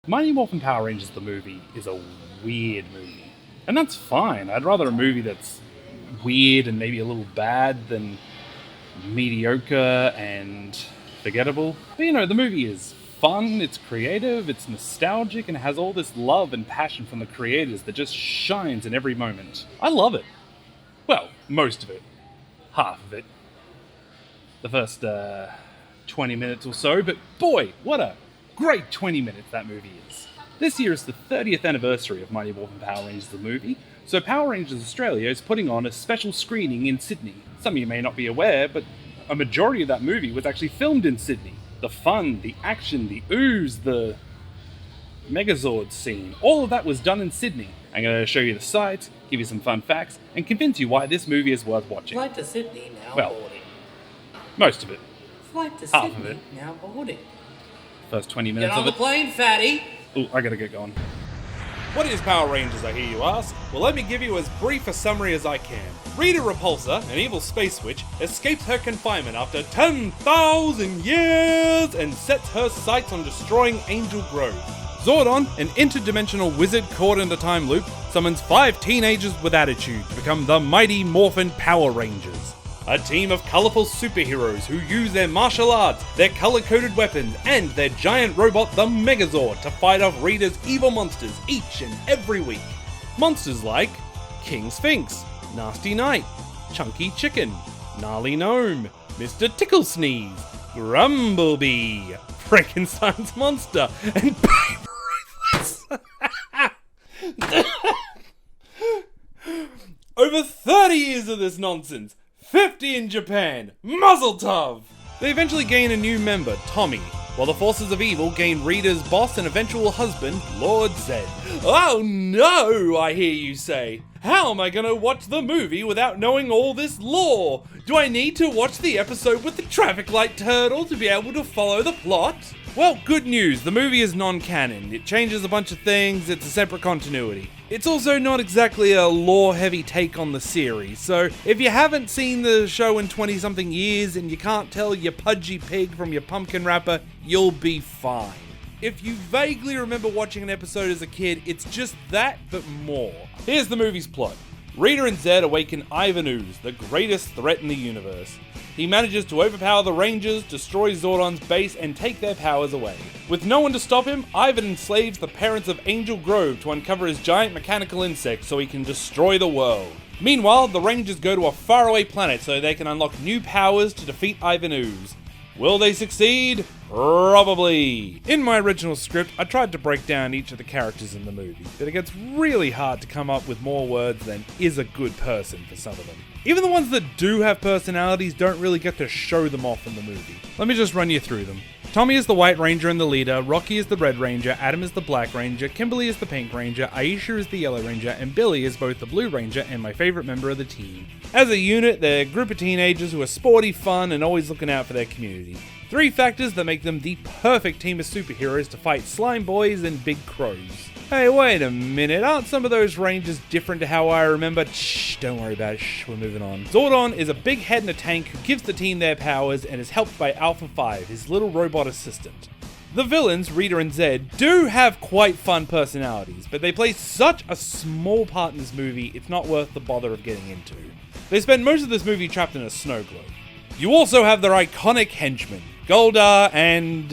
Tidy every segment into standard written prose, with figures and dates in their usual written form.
Mighty Morphin Power Rangers the movie is a weird movie. And that's fine. I'd rather a movie that's weird and maybe a little bad than mediocre and forgettable. But the movie is fun, it's creative, it's nostalgic, and it has all this love and passion from the creators that just shines in every moment. I love it. Well, most of it. Half of it. The first 20 minutes or so, but boy, what a great 20 minutes that movie is. This year is the 30th anniversary of Mighty Morphin Power Rangers the movie, so Power Rangers Australia is putting on a special screening in Sydney. Some of you may not be aware, but a majority of that movie was actually filmed in Sydney. The fun, the action, the ooze, the Megazord scene, all of that was done in Sydney. I'm going to show you the site, give you some fun facts, and convince you why this movie is worth watching. Flight to Sydney now boarding. Most of it. Flight to Half Sydney of it. now boarding. First 20 minutes Get on of the it. plane, fatty! Ooh, I gotta get going. What is Power Rangers, I hear you ask? Well, let me give you as brief a summary as I can. Rita Repulsor, an evil space witch, escapes her confinement after 10,000 years and sets her sights on destroying Angel Grove. Jordon, an interdimensional wizard caught in the time loop, summons 5 teenagers with attitude to become the Mighty Morphin Power Rangers. A team of colourful superheroes who use their martial arts, their colour-coded weapons, and their giant robot, the Megazord, to fight off Rita's evil monsters each and every week. Monsters like King Sphinx, Nasty Knight, Chunky Chicken, Gnarly Gnome, Mr. Tickle Sneeze, Grumblebee, Frankenstein's Monster, and Babe Ruthless. Over 30 years of this nonsense, 50 in Japan, Mazel Tov! They eventually gain a new member, Tommy, while the forces of evil gain Rita's boss and eventual husband, Lord Zed. Oh no, I hear you say. How am I gonna watch the movie without knowing all this lore? Do I need to watch the episode with the traffic light turtle to be able to follow the plot? Well, good news, the movie is non-canon. It changes a bunch of things, it's a separate continuity. It's also not exactly a lore-heavy take on the series, so if you haven't seen the show in 20-something years and you can't tell your pudgy pig from your pumpkin wrapper, you'll be fine. If you vaguely remember watching an episode as a kid, it's just that, but more. Here's the movie's plot. Rita and Zed awaken Ivan Ooze, the greatest threat in the universe. He manages to overpower the Rangers, destroy Zordon's base, and take their powers away. With no one to stop him, Ivan enslaves the parents of Angel Grove to uncover his giant mechanical insect so he can destroy the world. Meanwhile, the Rangers go to a faraway planet so they can unlock new powers to defeat Ivan Ooze. Will they succeed? Probably. In my original script, I tried to break down each of the characters in the movie, but it gets really hard to come up with more words than is a good person for some of them. Even the ones that do have personalities don't really get to show them off in the movie. Let me just run you through them. Tommy is the White Ranger and the leader, Rocky is the Red Ranger, Adam is the Black Ranger, Kimberly is the Pink Ranger, Aisha is the Yellow Ranger, and Billy is both the Blue Ranger and my favourite member of the team. As a unit, they're a group of teenagers who are sporty, fun, and always looking out for their community. 3 factors that make them the perfect team of superheroes to fight slime boys and big crows. Hey, wait a minute, aren't some of those Rangers different to how I remember? Shh, don't worry about it, shh, we're moving on. Jordon is a big head in a tank who gives the team their powers and is helped by Alpha 5, his little robot assistant. The villains, Rita and Zed, do have quite fun personalities, but they play such a small part in this movie, it's not worth the bother of getting into. They spend most of this movie trapped in a snow globe. You also have their iconic henchmen, Goldar and,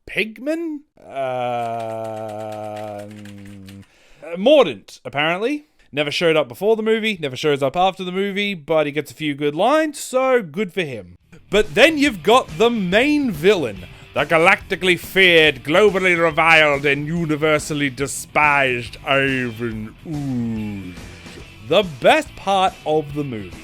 Pigman? Mordant, apparently. Never showed up before the movie, never shows up after the movie, but he gets a few good lines, so good for him. But then you've got the main villain, the galactically feared, globally reviled, and universally despised Ivan Ooze. The best part of the movie.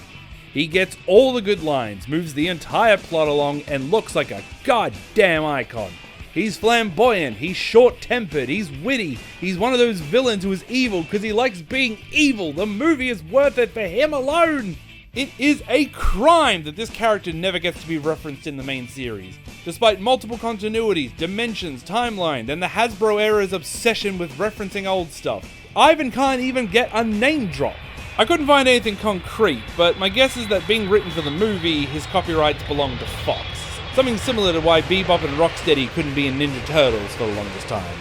He gets all the good lines, moves the entire plot along, and looks like a goddamn icon. He's flamboyant, he's short-tempered, he's witty, he's one of those villains who is evil because he likes being evil. The movie is worth it for him alone. It is a crime that this character never gets to be referenced in the main series, despite multiple continuities, dimensions, timeline, and the Hasbro era's obsession with referencing old stuff. Ivan can't even get a name drop. I couldn't find anything concrete, but my guess is that being written for the movie, his copyrights belong to Fox. Something similar to why Bebop and Rocksteady couldn't be in Ninja Turtles for the longest time.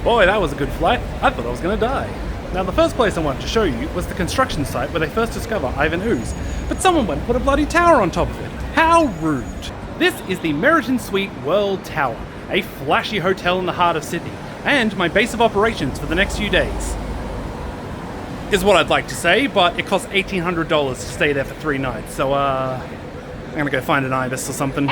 Boy, that was a good flight. I thought I was going to die. Now, the first place I wanted to show you was the construction site where they first discover Ivan Ooze, but someone went and put a bloody tower on top of it. How rude. This is the Meriton Suite World Tower, a flashy hotel in the heart of Sydney, and my base of operations for the next few days. Is what I'd like to say, but it costs $1,800 to stay there for 3 nights, so I'm gonna go find an ibis or something.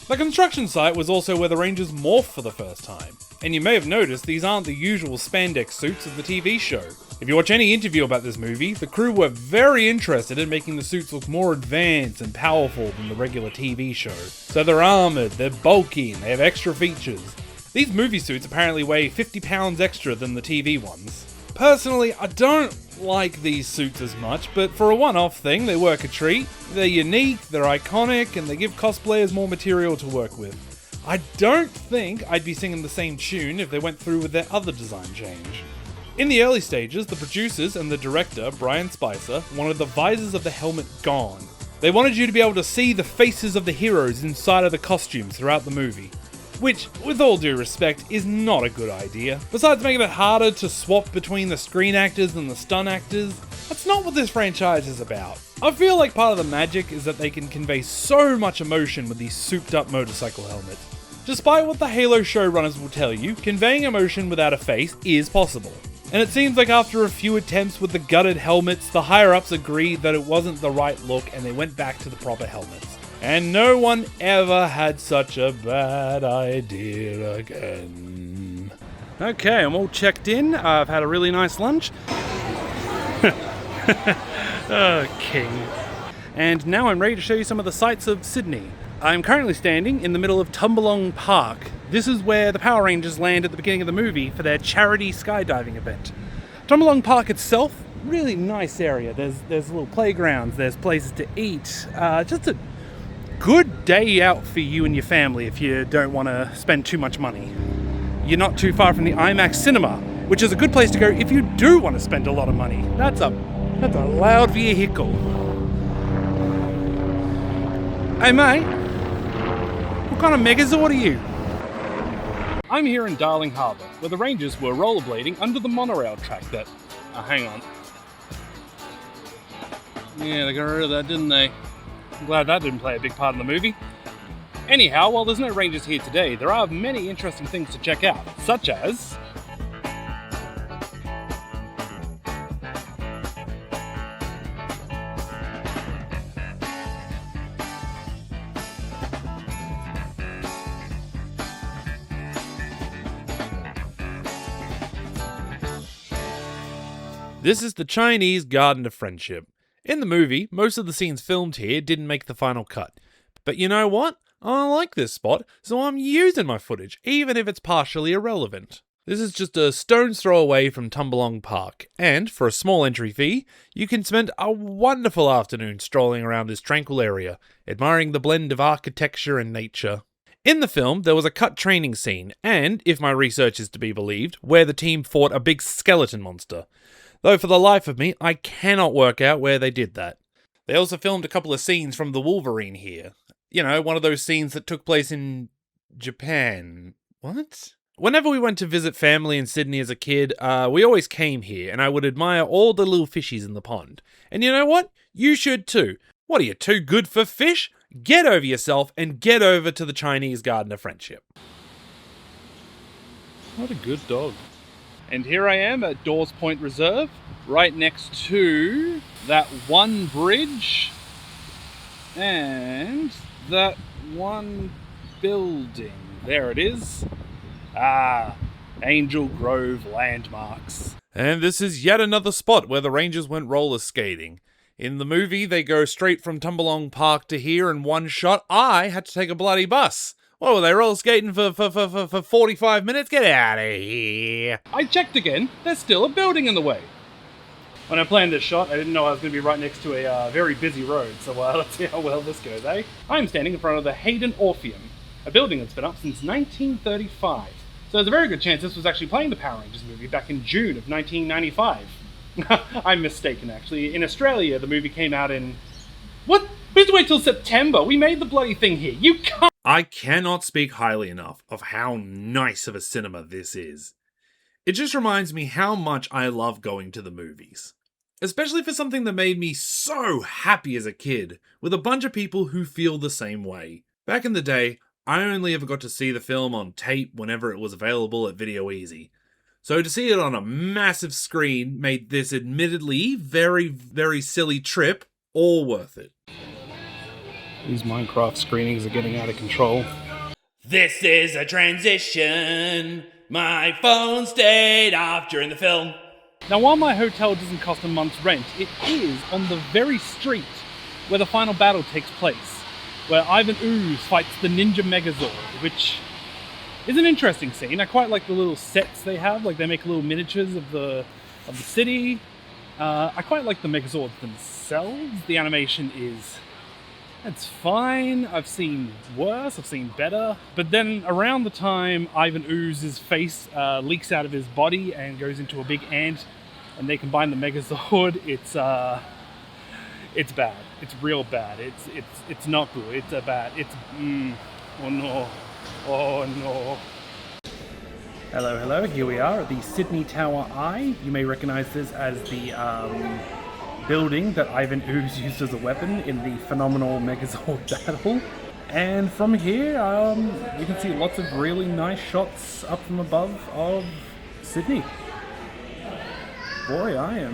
The construction site was also where the Rangers morphed for the first time, and you may have noticed these aren't the usual spandex suits of the TV show. If you watch any interview about this movie, the crew were very interested in making the suits look more advanced and powerful than the regular TV show. So they're armoured, they're bulky, and they have extra features. These movie suits apparently weigh 50 pounds extra than the TV ones. Personally, I don't like these suits as much, but for a one-off thing, they work a treat. They're unique, they're iconic, and they give cosplayers more material to work with. I don't think I'd be singing the same tune if they went through with their other design change. In the early stages, the producers and the director, Brian Spicer, wanted the visors of the helmet gone. They wanted you to be able to see the faces of the heroes inside of the costumes throughout the movie. Which, with all due respect, is not a good idea. Besides making it harder to swap between the screen actors and the stunt actors, that's not what this franchise is about. I feel like part of the magic is that they can convey so much emotion with these souped up motorcycle helmets. Despite what the Halo showrunners will tell you, conveying emotion without a face is possible. And it seems like after a few attempts with the gutted helmets, the higher-ups agreed that it wasn't the right look and they went back to the proper helmets. And no one ever had such a bad idea again. Okay, I'm all checked in. I've had a really nice lunch. Oh, king. And now I'm ready to show you some of the sights of Sydney. I'm currently standing in the middle of Tumbalong Park. This is where the Power Rangers land at the beginning of the movie for their charity skydiving event. Tumbalong Park itself, really nice area. There's little playgrounds, there's places to eat. Just a good day out for you and your family if you don't want to spend too much money. You're not too far from the IMAX cinema, which is a good place to go if you do want to spend a lot of money. That's a loud vehicle. Hey mate, what kind of Megazord are you? I'm here in Darling Harbour, where the Rangers were rollerblading under the monorail track that... hang on. Yeah, they got rid of that, didn't they? I'm glad that didn't play a big part in the movie. Anyhow, while there's no Rangers here today, there are many interesting things to check out, such as... This is the Chinese Garden of Friendship. In the movie, most of the scenes filmed here didn't make the final cut. But you know what? I like this spot, so I'm using my footage, even if it's partially irrelevant. This is just a stone's throw away from Tumbalong Park, and for a small entry fee, you can spend a wonderful afternoon strolling around this tranquil area, admiring the blend of architecture and nature. In the film, there was a cut training scene, and, if my research is to be believed, where the team fought a big skeleton monster. Though for the life of me, I cannot work out where they did that. They also filmed a couple of scenes from The Wolverine here. You know, one of those scenes that took place in Japan. What? Whenever we went to visit family in Sydney as a kid, we always came here, and I would admire all the little fishies in the pond. And you know what? You should too. What are you, too good for fish? Get over yourself and get over to the Chinese Garden of Friendship. What a good dog. And here I am at Dawes Point Reserve, right next to that one bridge and that one building. There it is. Angel Grove landmarks. And this is yet another spot where the Rangers went roller skating. In the movie, they go straight from Tumbalong Park to here in one shot. I had to take a bloody bus. What were they, roller skating for 45 minutes? Get out of here. I checked again. There's still a building in the way. When I planned this shot, I didn't know I was going to be right next to a very busy road, so let's see how well this goes, eh? I'm standing in front of the Hayden Orpheum, a building that's been up since 1935. So there's a very good chance this was actually playing the Power Rangers movie back in June of 1995. I'm mistaken, actually. In Australia, the movie came out in... What We have to wait till September. We made the bloody thing here. You can't. I cannot speak highly enough of how nice of a cinema this is. It just reminds me how much I love going to the movies. Especially for something that made me so happy as a kid, with a bunch of people who feel the same way. Back in the day, I only ever got to see the film on tape whenever it was available at Video Easy. So to see it on a massive screen made this admittedly very, very silly trip all worth it. These Minecraft screenings are getting out of control. This is a transition. My phone stayed off during the film. Now, while my hotel doesn't cost a month's rent, it is on the very street where the final battle takes place, where Ivan Ooze fights the Ninja Megazord, which is an interesting scene. I quite like the little sets they have, like they make little miniatures of the city. I quite like the Megazords themselves. The animation it's fine. I've seen worse, I've seen better. But then around the time Ivan Ooze's face leaks out of his body and goes into a big ant, and they combine the Megazord, it's bad. It's real bad. It's not good. It's bad. Oh no. Oh no. Hello. Here we are at the Sydney Tower Eye. You may recognise this as the building that Ivan Ooze used as a weapon in the phenomenal Megazord battle. And from here, you can see lots of really nice shots up from above of Sydney. Boy, I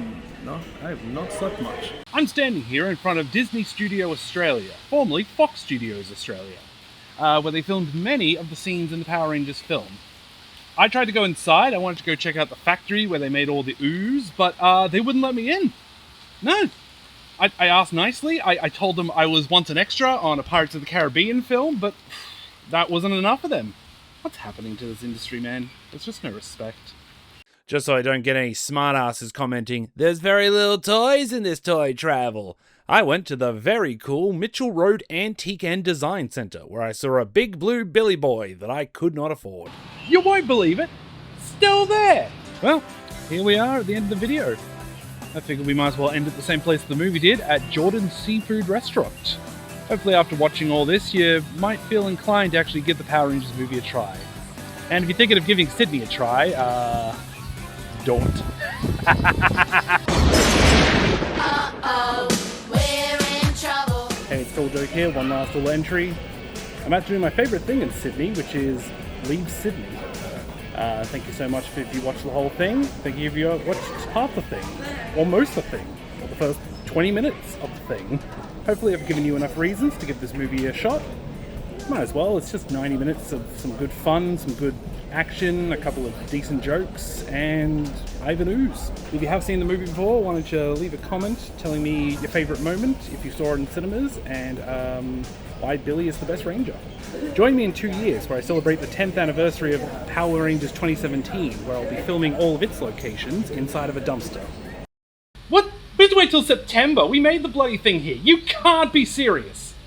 have not slept much. I'm standing here in front of Disney Studio Australia, formerly Fox Studios Australia, where they filmed many of the scenes in the Power Rangers film. I tried to go inside. I wanted to go check out the factory where they made all the ooze, but they wouldn't let me in. No. I asked nicely. I told them I was once an extra on a Pirates of the Caribbean film, but that wasn't enough for them. What's happening to this industry, man? There's just no respect. Just so I don't get any smartasses commenting, there's very little toys in this toy travel. I went to the very cool Mitchell Road Antique and Design Centre, where I saw a big blue Billy Boy that I could not afford. You won't believe it. Still there. Well, here we are at the end of the video. I figured we might as well end at the same place the movie did, at Jordon's Seafood Restaurant. Hopefully after watching all this, you might feel inclined to actually give the Power Rangers movie a try. And if you're thinking of giving Sydney a try, don't. Uh-oh, we're in trouble. Hey, it's TallJoke here, one last little entry. I'm about to do my favourite thing in Sydney, which is leave Sydney. Thank you so much if you watched the whole thing. Thank you if you watched half the thing, or most of the thing, or the first 20 minutes of the thing. Hopefully I've given you enough reasons to give this movie a shot. Might as well, it's just 90 minutes of some good fun, some good action, a couple of decent jokes, and Ivan Ooze. If you have seen the movie before, why don't you leave a comment telling me your favourite moment, if you saw it in cinemas, and why Billy is the best Ranger. Join me in 2 years where I celebrate the 10th anniversary of Power Rangers 2017, where I'll be filming all of its locations inside of a dumpster. What? We have to wait till September. We made the bloody thing here. You can't be serious.